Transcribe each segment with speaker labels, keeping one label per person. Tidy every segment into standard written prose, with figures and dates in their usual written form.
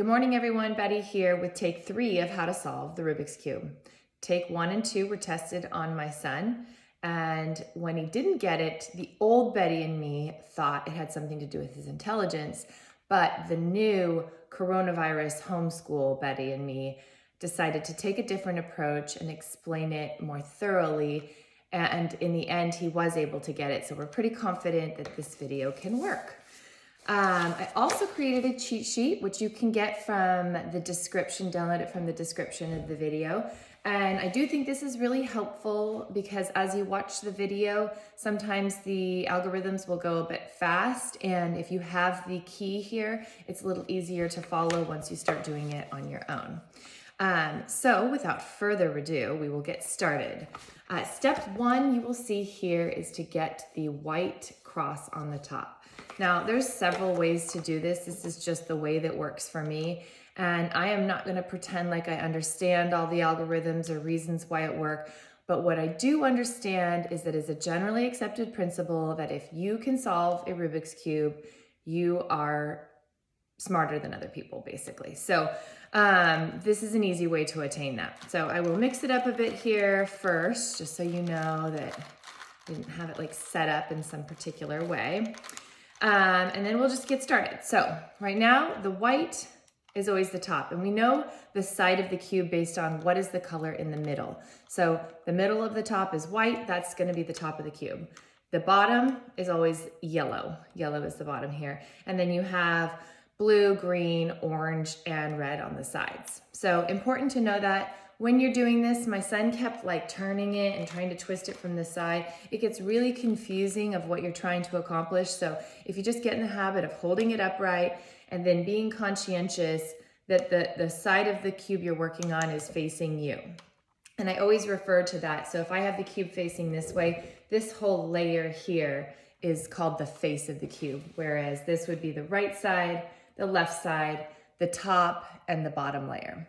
Speaker 1: Good morning, everyone. Betty here with take 3 of how to solve the Rubik's Cube. Take 1 and 2 were tested on my son, and when he didn't get it, the old Betty and me thought it had something to do with his intelligence, but the new coronavirus homeschool Betty and me decided to take a different approach and explain it more thoroughly, and in the end, he was able to get it, so we're pretty confident that this video can work. I also created a cheat sheet, which you can get from the description, download it from the description of the video. And I do think this is really helpful because as you watch the video, sometimes the algorithms will go a bit fast. And if you have the key here, it's a little easier to follow once you start doing it on your own. So without further ado, we will get started. Step 1 you will see here is to get the white cross on the top. Now, there's several ways to do this. This is just the way that works for me. And I am not going to pretend like I understand all the algorithms or reasons why it works. But what I do understand is that it's a generally accepted principle that if you can solve a Rubik's Cube, you are smarter than other people, basically. So this is an easy way to attain that. So I will mix it up a bit here first, just so you know that I didn't have it like set up in some particular way. And then we'll just get started. So right now, the white is always the top, and we know the side of the cube based on what is the color in the middle. So the middle of the top is white, that's gonna be the top of the cube. The bottom is always yellow. Yellow is the bottom here. And then you have blue, green, orange, and red on the sides. So important to know that when you're doing this, my son kept like turning it and trying to twist it from the side. It gets really confusing of what you're trying to accomplish. So if you just get in the habit of holding it upright and then being conscientious that the side of the cube you're working on is facing you. And I always refer to that. So if I have the cube facing this way, this whole layer here is called the face of the cube, whereas this would be the right side, the left side, the top, and the bottom layer.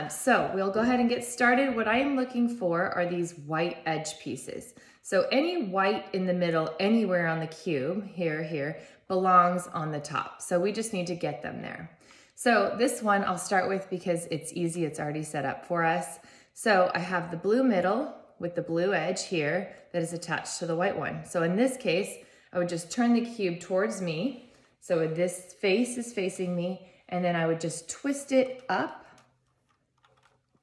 Speaker 1: So we'll go ahead and get started. What I am looking for are these white edge pieces. So any white in the middle, anywhere on the cube, here, belongs on the top. So we just need to get them there. So this one I'll start with because it's easy, it's already set up for us. So I have the blue middle with the blue edge here that is attached to the white one. So in this case, I would just turn the cube towards me. So this face is facing me, and then I would just twist it up.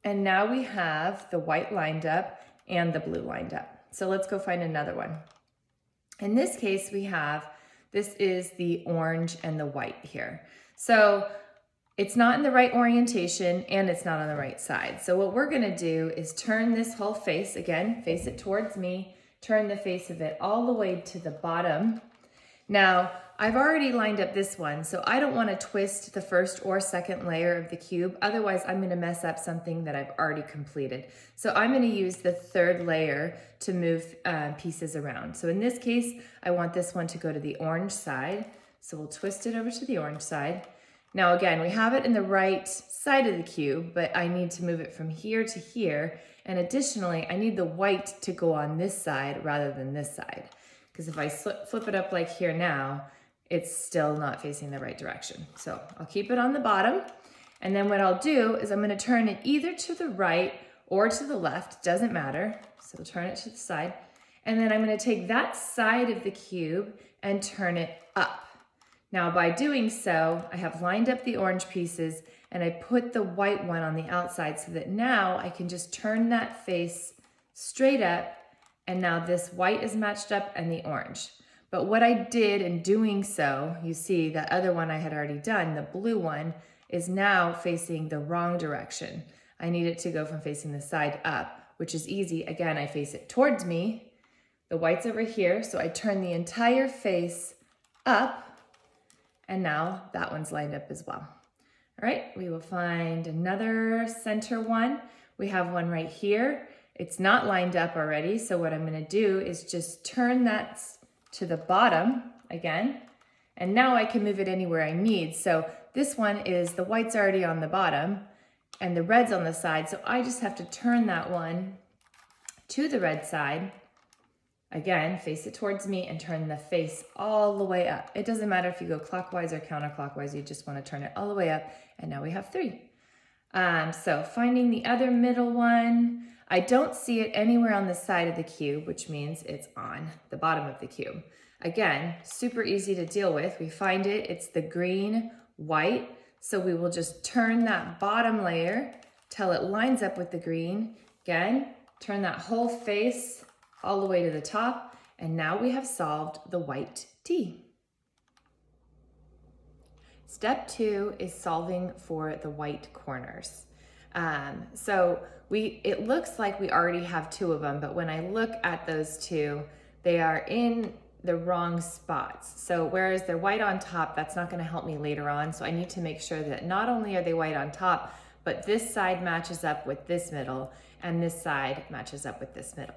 Speaker 1: And now we have the white lined up and the blue lined up. So let's go find another one. In this case, this is the orange and the white here. So it's not in the right orientation and it's not on the right side. So what we're gonna do is turn this whole face, again, face it towards me, turn the face of it all the way to the bottom. Now, I've already lined up this one, so I don't want to twist the first or second layer of the cube. Otherwise, I'm going to mess up something that I've already completed. So I'm going to use the third layer to move pieces around. So in this case, I want this one to go to the orange side. So we'll twist it over to the orange side. Now again, we have it in the right side of the cube, but I need to move it from here to here. And additionally, I need the white to go on this side rather than this side. Because if I flip it up like here now, it's still not facing the right direction. So I'll keep it on the bottom. And then what I'll do is I'm gonna turn it either to the right or to the left, doesn't matter. So I'll turn it to the side. And then I'm gonna take that side of the cube and turn it up. Now by doing so, I have lined up the orange pieces and I put the white one on the outside so that now I can just turn that face straight up, and now this white is matched up and the orange. But what I did in doing so, you see the other one I had already done, the blue one, is now facing the wrong direction. I need it to go from facing the side up, which is easy. Again, I face it towards me. The white's over here, so I turn the entire face up, and now that one's lined up as well. All right, we will find another center one. We have one right here. It's not lined up already, so what I'm gonna do is just turn that to the bottom again, and now I can move it anywhere I need. So this one is, the white's already on the bottom and the red's on the side, so I just have to turn that one to the red side Again, face it towards me and turn the face all the way up. It doesn't matter if you go clockwise or counterclockwise, you just want to turn it all the way up. And now we have 3. So finding the other middle one, I don't see it anywhere on the side of the cube, which means it's on the bottom of the cube. Again, super easy to deal with. We find it, it's the green, white. So we will just turn that bottom layer till it lines up with the green. Again, turn that whole face all the way to the top. And now we have solved the white T. Step 2 is solving for the white corners. It looks like we already have 2 of them, but when I look at those 2, they are in the wrong spots. So whereas they're white on top, that's not going to help me later on. So I need to make sure that not only are they white on top, but this side matches up with this middle and this side matches up with this middle.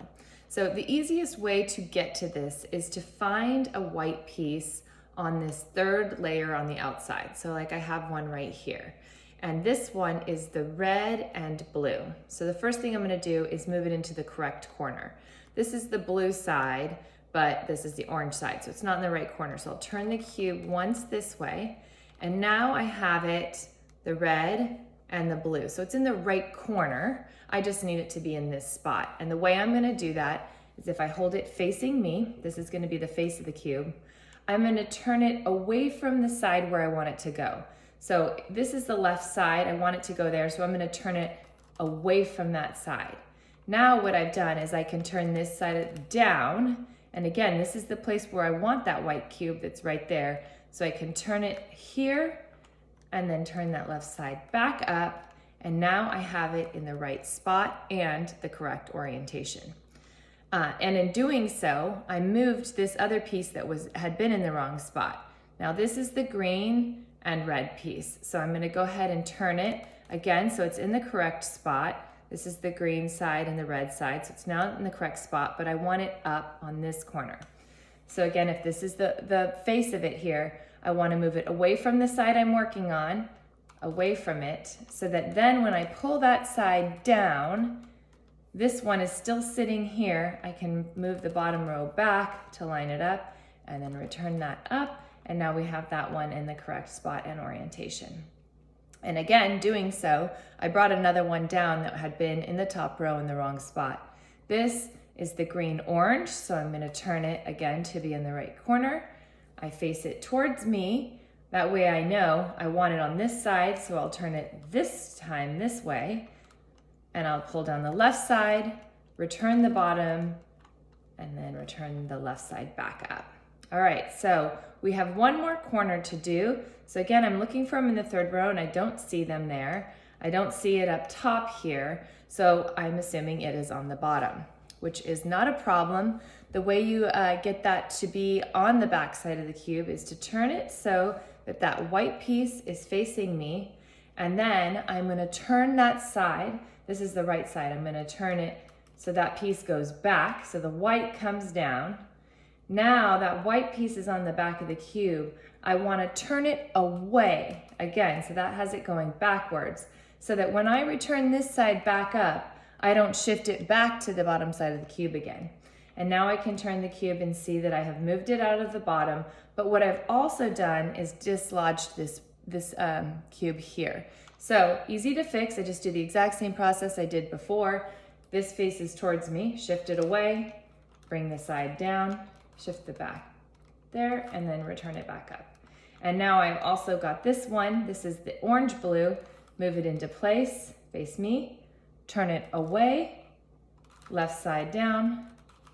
Speaker 1: So the easiest way to get to this is to find a white piece on this 3rd layer on the outside. So like I have one right here. And this one is the red and blue. So the first thing I'm going to do is move it into the correct corner. This is the blue side, but this is the orange side, so it's not in the right corner. So I'll turn the cube once this way, and now I have it, the red and the blue. So it's in the right corner. I just need it to be in this spot. And the way I'm gonna do that is if I hold it facing me, this is gonna be the face of the cube, I'm gonna turn it away from the side where I want it to go. So this is the left side, I want it to go there, so I'm gonna turn it away from that side. Now what I've done is I can turn this side down, and again, this is the place where I want that white cube that's right there. So I can turn it here and then turn that left side back up. And now I have it in the right spot and the correct orientation. And in doing so, I moved this other piece that had been in the wrong spot. Now this is the green and red piece. So I'm gonna go ahead and turn it again so it's in the correct spot. This is the green side and the red side, so it's now in the correct spot, but I want it up on this corner. So again, if this is the face of it here, I want to move it away from the side I'm working on, away from it, so that then when I pull that side down, this one is still sitting here. I can move the bottom row back to line it up and then return that up, and now we have that one in the correct spot and orientation. And again, doing so, I brought another one down that had been in the top row in the wrong spot. This is the green-orange, so I'm gonna turn it again to be in the right corner. I face it towards me. That way I know I want it on this side, so I'll turn it this time this way, and I'll pull down the left side, return the bottom, and then return the left side back up. All right, so we have one more corner to do. So again, I'm looking for them in the 3rd row and I don't see them there. I don't see it up top here. So I'm assuming it is on the bottom, which is not a problem. The way you get that to be on the back side of the cube is to turn it so that that white piece is facing me. And then I'm gonna turn that side. This is the right side. I'm gonna turn it so that piece goes back. So the white comes down. Now that white piece is on the back of the cube. I want to turn it away again, so that has it going backwards, so that when I return this side back up, I don't shift it back to the bottom side of the cube again. And now I can turn the cube and see that I have moved it out of the bottom, but what I've also done is dislodged this cube here. So easy to fix, I just do the exact same process I did before. This faces towards me, shift it away, bring the side down, shift the back there, and then return it back up. And now I've also got this one. This is the orange blue. Move it into place, face me, turn it away, left side down,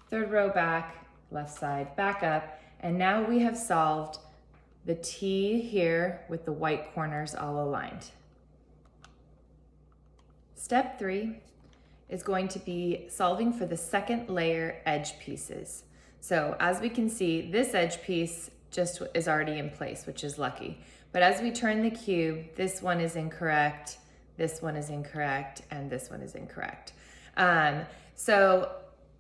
Speaker 1: 3rd row back, left side back up. And now we have solved the T here with the white corners all aligned. Step 3 is going to be solving for the 2nd layer edge pieces. So as we can see, this edge piece just is already in place, which is lucky. But as we turn the cube, this one is incorrect, this one is incorrect, and this one is incorrect. And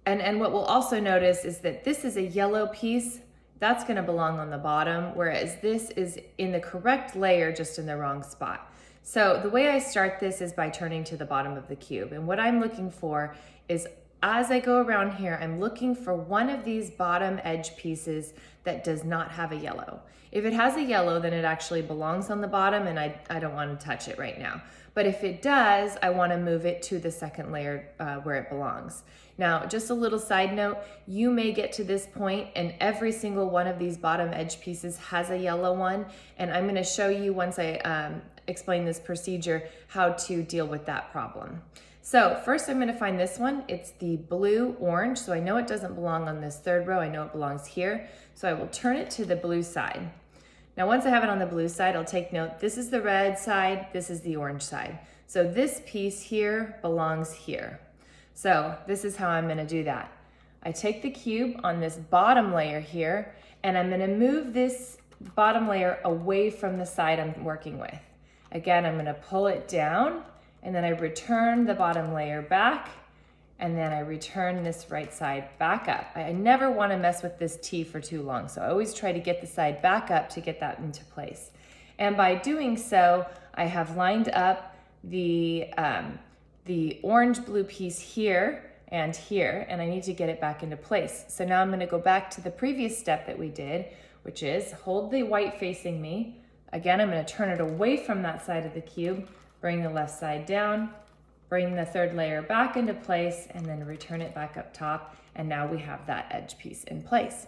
Speaker 1: what we'll also notice is that this is a yellow piece, that's gonna belong on the bottom, whereas this is in the correct layer, just in the wrong spot. So the way I start this is by turning to the bottom of the cube. And what I'm looking for is as I go around here, I'm looking for one of these bottom edge pieces that does not have a yellow. If it has a yellow, then it actually belongs on the bottom and I don't want to touch it right now. But if it does, I want to move it to the second layer where it belongs. Now, just a little side note, you may get to this point and every single one of these bottom edge pieces has a yellow one. And I'm going to show you once I explain this procedure how to deal with that problem. So first I'm going to find this one. It's the blue orange. So I know it doesn't belong on this third row. I know it belongs here. So I will turn it to the blue side. Now, once I have it on the blue side, I'll take note, this is the red side, this is the orange side. So this piece here belongs here. So this is how I'm going to do that. I take the cube on this bottom layer here, and I'm going to move this bottom layer away from the side I'm working with. Again, I'm going to pull it down, and then I return the bottom layer back, and then I return this right side back up. I never want to mess with this T for too long, so I always try to get the side back up to get that into place. And by doing so, I have lined up the orange-blue piece here and here, and I need to get it back into place. So now I'm going to go back to the previous step that we did, which is hold the white facing me. Again, I'm going to turn it away from that side of the cube, bring the left side down, bring the third layer back into place, and then return it back up top. And now we have that edge piece in place.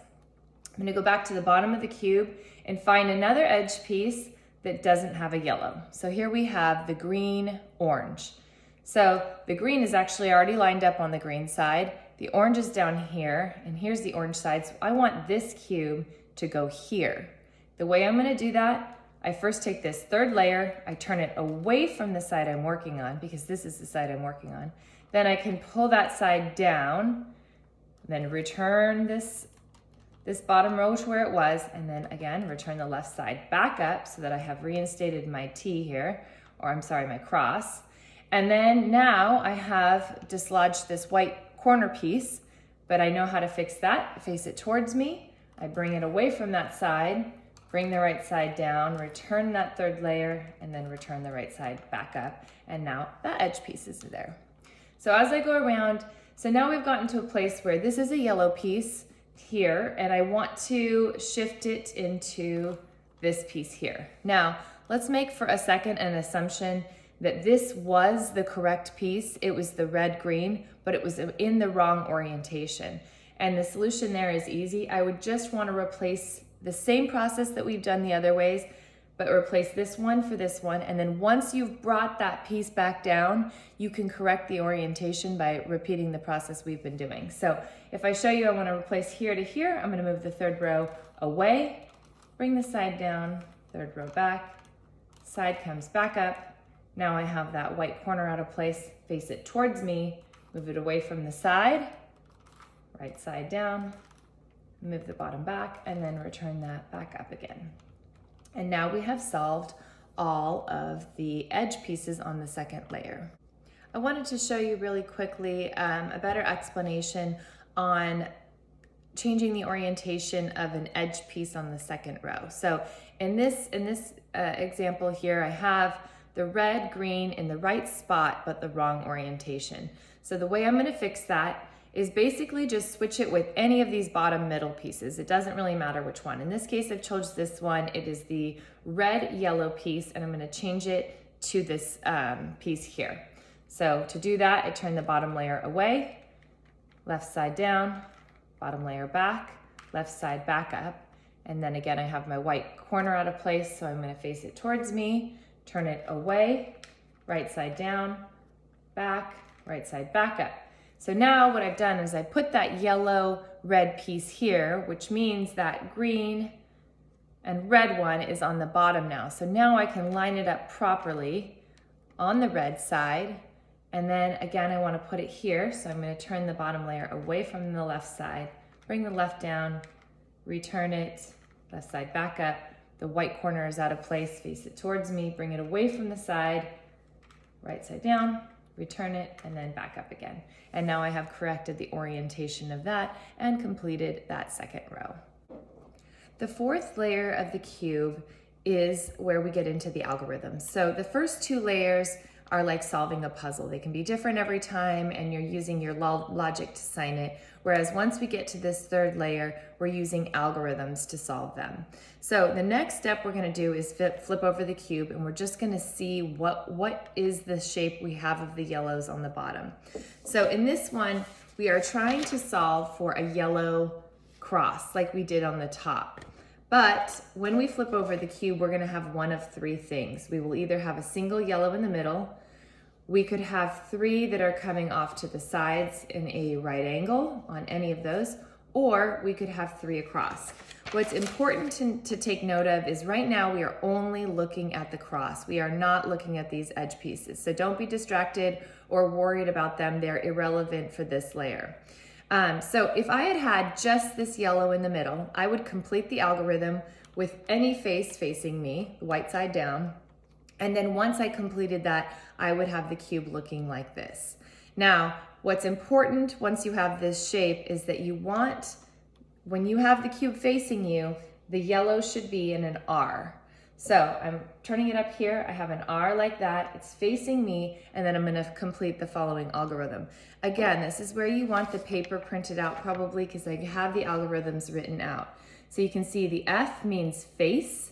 Speaker 1: I'm going to go back to the bottom of the cube and find another edge piece that doesn't have a yellow. So here we have the green orange. So the green is actually already lined up on the green side. The orange is down here, and here's the orange side. So I want this cube to go here. The way I'm going to do that, I first take this third layer, I turn it away from the side I'm working on because this is the side I'm working on. Then I can pull that side down, then return this bottom row to where it was, and then again, return the left side back up so that I have reinstated my T here, or I'm sorry, my cross. And then now I have dislodged this white corner piece, but I know how to fix that. Face it towards me, I bring it away from that side, bring the right side down, return that third layer, and then return the right side back up. And now that edge piece is there. So as I go around, so now we've gotten to a place where this is a yellow piece here, and I want to shift it into this piece here. Now, let's make for a second an assumption that this was the correct piece. It was the red-green, but it was in the wrong orientation. And the solution there is easy. I would just want to replace the same process that we've done the other ways, but replace this one for this one. And then once you've brought that piece back down, you can correct the orientation by repeating the process we've been doing. So if I show you, I want to replace here to here, I'm going to move the third row away, bring the side down, third row back, side comes back up. Now I have that white corner out of place, face it towards me, move it away from the side, right side down, move the bottom back, and then return that back up again. And now we have solved all of the edge pieces on the second layer. I wanted to show you really quickly a better explanation on changing the orientation of an edge piece on the second row. So in this example here, I have the red, green in the right spot, but the wrong orientation. So the way I'm going to fix that is basically just switch it with any of these bottom middle pieces. It doesn't really matter which one. In this case, I've chose this one. It is the red yellow piece, and I'm gonna change it to this piece here. So to do that, I turn the bottom layer away, left side down, bottom layer back, left side back up. And then again, I have my white corner out of place, so I'm gonna face it towards me, turn it away, right side down, back, right side back up. So now what I've done is I put that yellow red piece here, which means that green and red one is on the bottom now. So now I can line it up properly on the red side. And then again, I want to put it here. So I'm going to turn the bottom layer away from the left side, bring the left down, return it, left side back up. The white corner is out of place, face it towards me, bring it away from the side, right side down, return it, and then back up again. And now I have corrected the orientation of that and completed that second row. The fourth layer of the cube is where we get into the algorithm. So the first two layers are like solving a puzzle. They can be different every time and you're using your logic to sign it. Whereas once we get to this third layer, we're using algorithms to solve them. So the next step we're gonna do is flip over the cube, and we're just gonna see what is the shape we have of the yellows on the bottom. So in this one, we are trying to solve for a yellow cross like we did on the top. But when we flip over the cube, we're gonna have one of three things. We will either have a single yellow in the middle, we could have three that are coming off to the sides in a right angle on any of those, or we could have three across. What's important to take note of is right now we are only looking at the cross. We are not looking at these edge pieces. So don't be distracted or worried about them. They're irrelevant for this layer. So if I had had just this yellow in the middle, I would complete the algorithm with any face facing me, the white side down. And then once I completed that, I would have the cube looking like this. Now, what's important once you have this shape is that you want, when you have the cube facing you, the yellow should be in an R. So I'm turning it up here. I have an R like that. It's facing me, and then I'm going to complete the following algorithm. Again, this is where you want the paper printed out probably, because I have the algorithms written out. So you can see the F means face,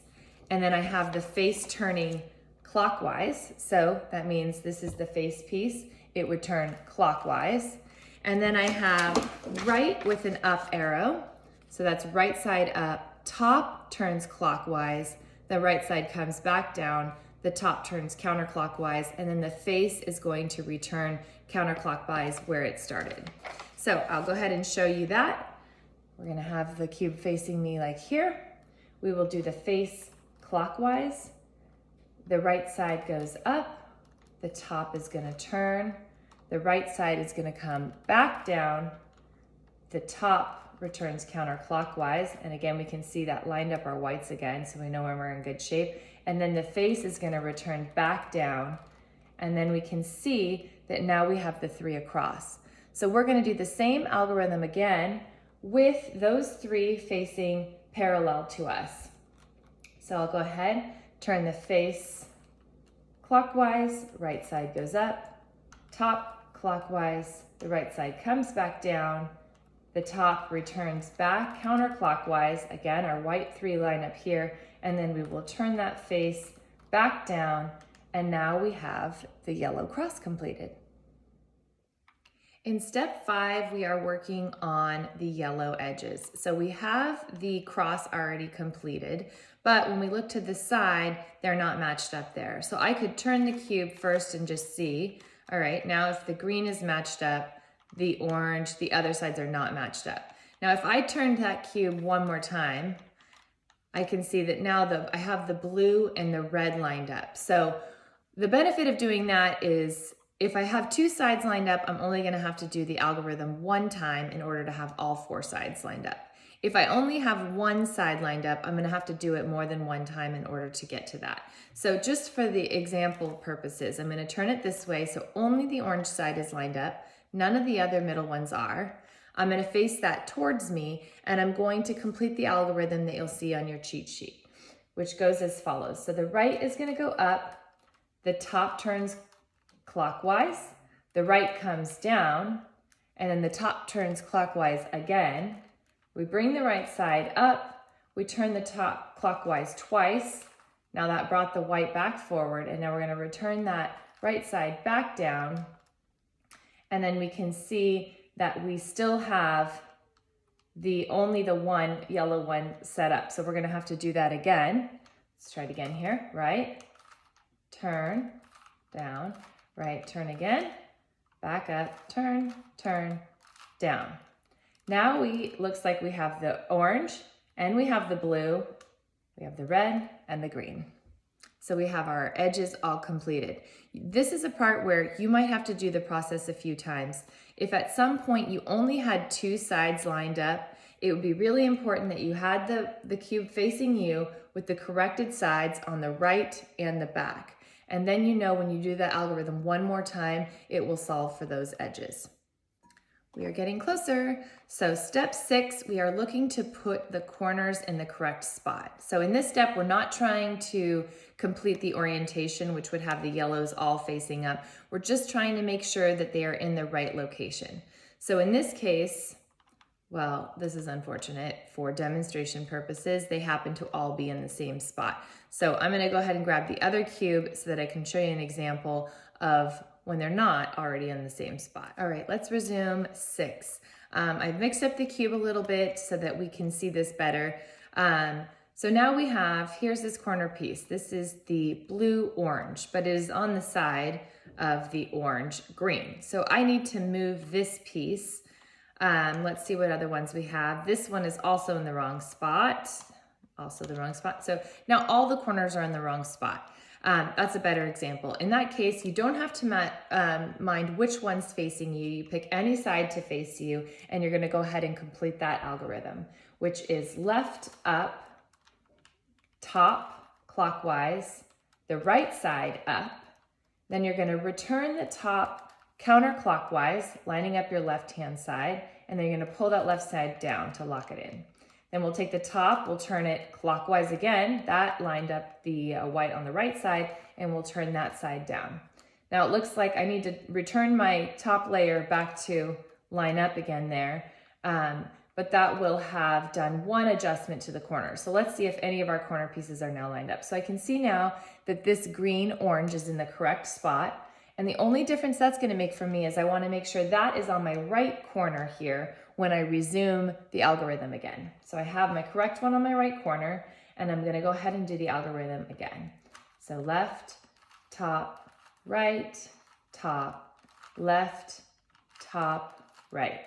Speaker 1: and then I have the face turning clockwise. So that means this is the face piece. It would turn clockwise. And then I have right with an up arrow. So that's right side up. Top turns clockwise. The right side comes back down. The top turns counterclockwise. And then the face is going to return counterclockwise where it started. So I'll go ahead and show you that. We're going to have the cube facing me like here. We will do the face clockwise. The right side goes up, the top is gonna turn, the right side is gonna come back down, the top returns counterclockwise, and again we can see that lined up our whites again, so we know when we're in good shape, and then the face is gonna return back down, and then we can see that now we have the three across. So we're gonna do the same algorithm again with those three facing parallel to us. So I'll go ahead, turn the face clockwise, right side goes up, top clockwise, the right side comes back down, the top returns back counterclockwise, again our white three line up here, and then we will turn that face back down, and now we have the yellow cross completed. In step 5, we are working on the yellow edges. So we have the cross already completed, but when we look to the side, they're not matched up there. So I could turn the cube first and just see, all right, now if the green is matched up, the orange, the other sides are not matched up. Now if I turned that cube one more time, I can see that now I have the blue and the red lined up. So the benefit of doing that is if I have two sides lined up, I'm only gonna have to do the algorithm one time in order to have all four sides lined up. If I only have one side lined up, I'm gonna have to do it more than one time in order to get to that. So just for the example purposes, I'm gonna turn it this way so only the orange side is lined up, none of the other middle ones are. I'm gonna face that towards me, and I'm going to complete the algorithm that you'll see on your cheat sheet, which goes as follows. So the right is gonna go up, the top turns clockwise, the right comes down, and then the top turns clockwise again. We bring the right side up, we turn the top clockwise twice. Now that brought the white back forward, and now we're gonna return that right side back down, and then we can see that we still have only the one yellow one set up. So we're gonna have to do that again. Let's try it again here, right? Turn, down, right, turn again, back up, turn, turn, down. Now looks like we have the orange and we have the blue, we have the red and the green. So we have our edges all completed. This is a part where you might have to do the process a few times. If at some point you only had two sides lined up, it would be really important that you had the cube facing you with the corrected sides on the right and the back. And then you know when you do that algorithm one more time, it will solve for those edges. We are getting closer. So step 6, we are looking to put the corners in the correct spot. So in this step, we're not trying to complete the orientation, which would have the yellows all facing up. We're just trying to make sure that they are in the right location. So in this case, well, this is unfortunate. For demonstration purposes, they happen to all be in the same spot. So I'm gonna go ahead and grab the other cube so that I can show you an example of when they're not already in the same spot. All right, let's resume 6. I've mixed up the cube a little bit so that we can see this better. So now we have, here's this corner piece. This is the blue-orange, but it is on the side of the orange-green. So I need to move this piece. Let's see what other ones we have. This one is also in the wrong spot. Also the wrong spot. So now all the corners are in the wrong spot. That's a better example. In that case, you don't have to mind which one's facing you. You pick any side to face you, and you're going to go ahead and complete that algorithm, which is left up, top clockwise, the right side up. Then you're going to return the top counterclockwise, lining up your left-hand side, and then you're going to pull that left side down to lock it in. Then we'll take the top, we'll turn it clockwise again. That lined up the white on the right side, and we'll turn that side down. Now it looks like I need to return my top layer back to line up again there, but that will have done one adjustment to the corner. So let's see if any of our corner pieces are now lined up. So I can see now that this green-orange is in the correct spot, and the only difference that's gonna make for me is I wanna make sure that is on my right corner here when I resume the algorithm again. So I have my correct one on my right corner, and I'm gonna go ahead and do the algorithm again. So left, top, right, top, left, top, right.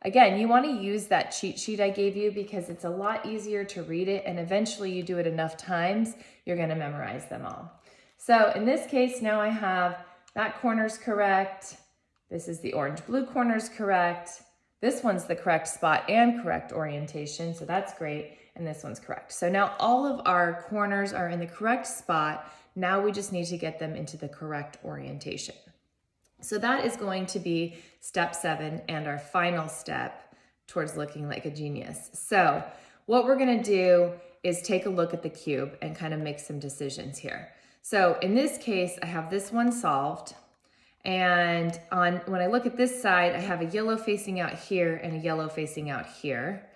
Speaker 1: Again, you wanna use that cheat sheet I gave you because it's a lot easier to read it, and eventually you do it enough times, you're gonna memorize them all. So in this case, now I have that corner's correct. This is the orange-blue corner's correct. This one's the correct spot and correct orientation, so that's great, and this one's correct. So now all of our corners are in the correct spot. Now we just need to get them into the correct orientation. So that is going to be step 7 and our final step towards looking like a genius. So what we're gonna do is take a look at the cube and kind of make some decisions here. So in this case, I have this one solved. And when I look at this side, I have a yellow facing out here and a yellow facing out here.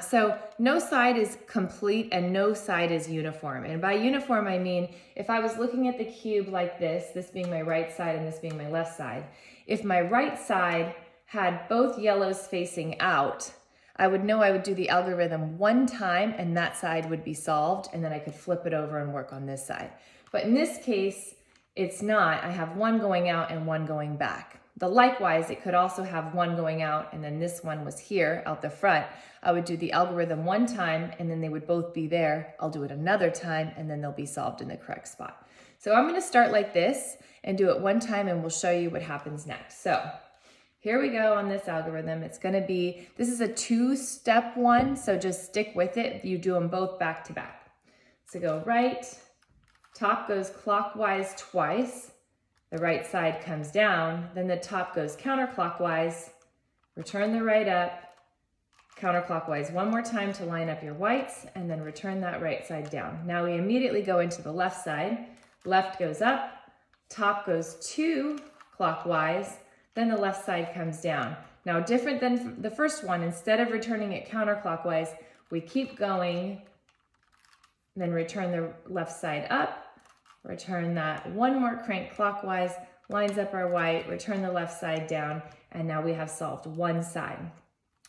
Speaker 1: So no side is complete and no side is uniform. And by uniform, I mean, if I was looking at the cube like this being my right side and this being my left side, if my right side had both yellows facing out, I would know I would do the algorithm one time and that side would be solved, and then I could flip it over and work on this side. But in this case, it's not. I have one going out and one going back. Likewise, it could also have one going out and then this one was here out the front. I would do the algorithm one time and then they would both be there. I'll do it another time and then they'll be solved in the correct spot. So I'm going to start like this and do it one time and we'll show you what happens next. So here we go on this algorithm. It's going to be, this is a 2-step one, so just stick with it. You do them both back to back. So go right, top goes clockwise twice, the right side comes down, then the top goes counterclockwise, return the right up, counterclockwise one more time to line up your whites, and then return that right side down. Now we immediately go into the left side. Left goes up, top goes 2 clockwise, then the left side comes down. Now different than the first one, instead of returning it counterclockwise, we keep going, then return the left side up, return that one more crank clockwise, lines up our white, return the left side down, and now we have solved one side.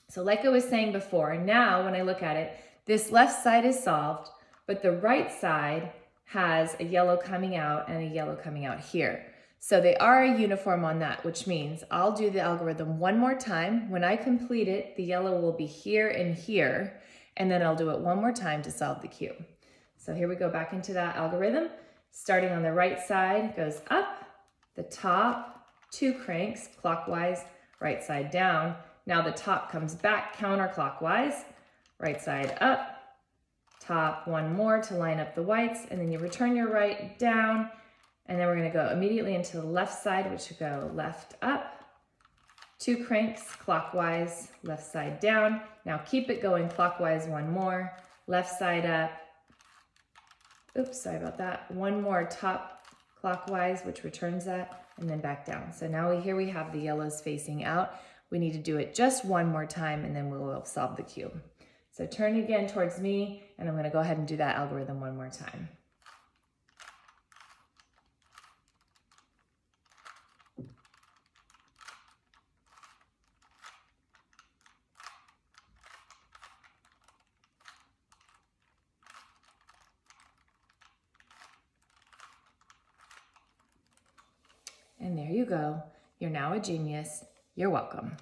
Speaker 1: So like I was saying before, now when I look at it, this left side is solved, but the right side has a yellow coming out and a yellow coming out here. So they are uniform on that, which means I'll do the algorithm one more time. When I complete it, the yellow will be here and here, and then I'll do it one more time to solve the cube. So here we go back into that algorithm. Starting on the right side goes up, the top, 2 cranks clockwise, right side down. Now the top comes back counterclockwise, right side up, top one more to line up the whites, and then you return your right down, and then we're gonna go immediately into the left side, which would go left up, 2 cranks clockwise, left side down. Now keep it going clockwise, 1 more, left side up. Oops, sorry about that. 1 more top clockwise, which returns that, and then back down. So now here we have the yellows facing out. We need to do it just 1 more time, and then we will solve the cube. So turn again towards me, and I'm gonna go ahead and do that algorithm 1 more time. And there you go. You're now a genius. You're welcome.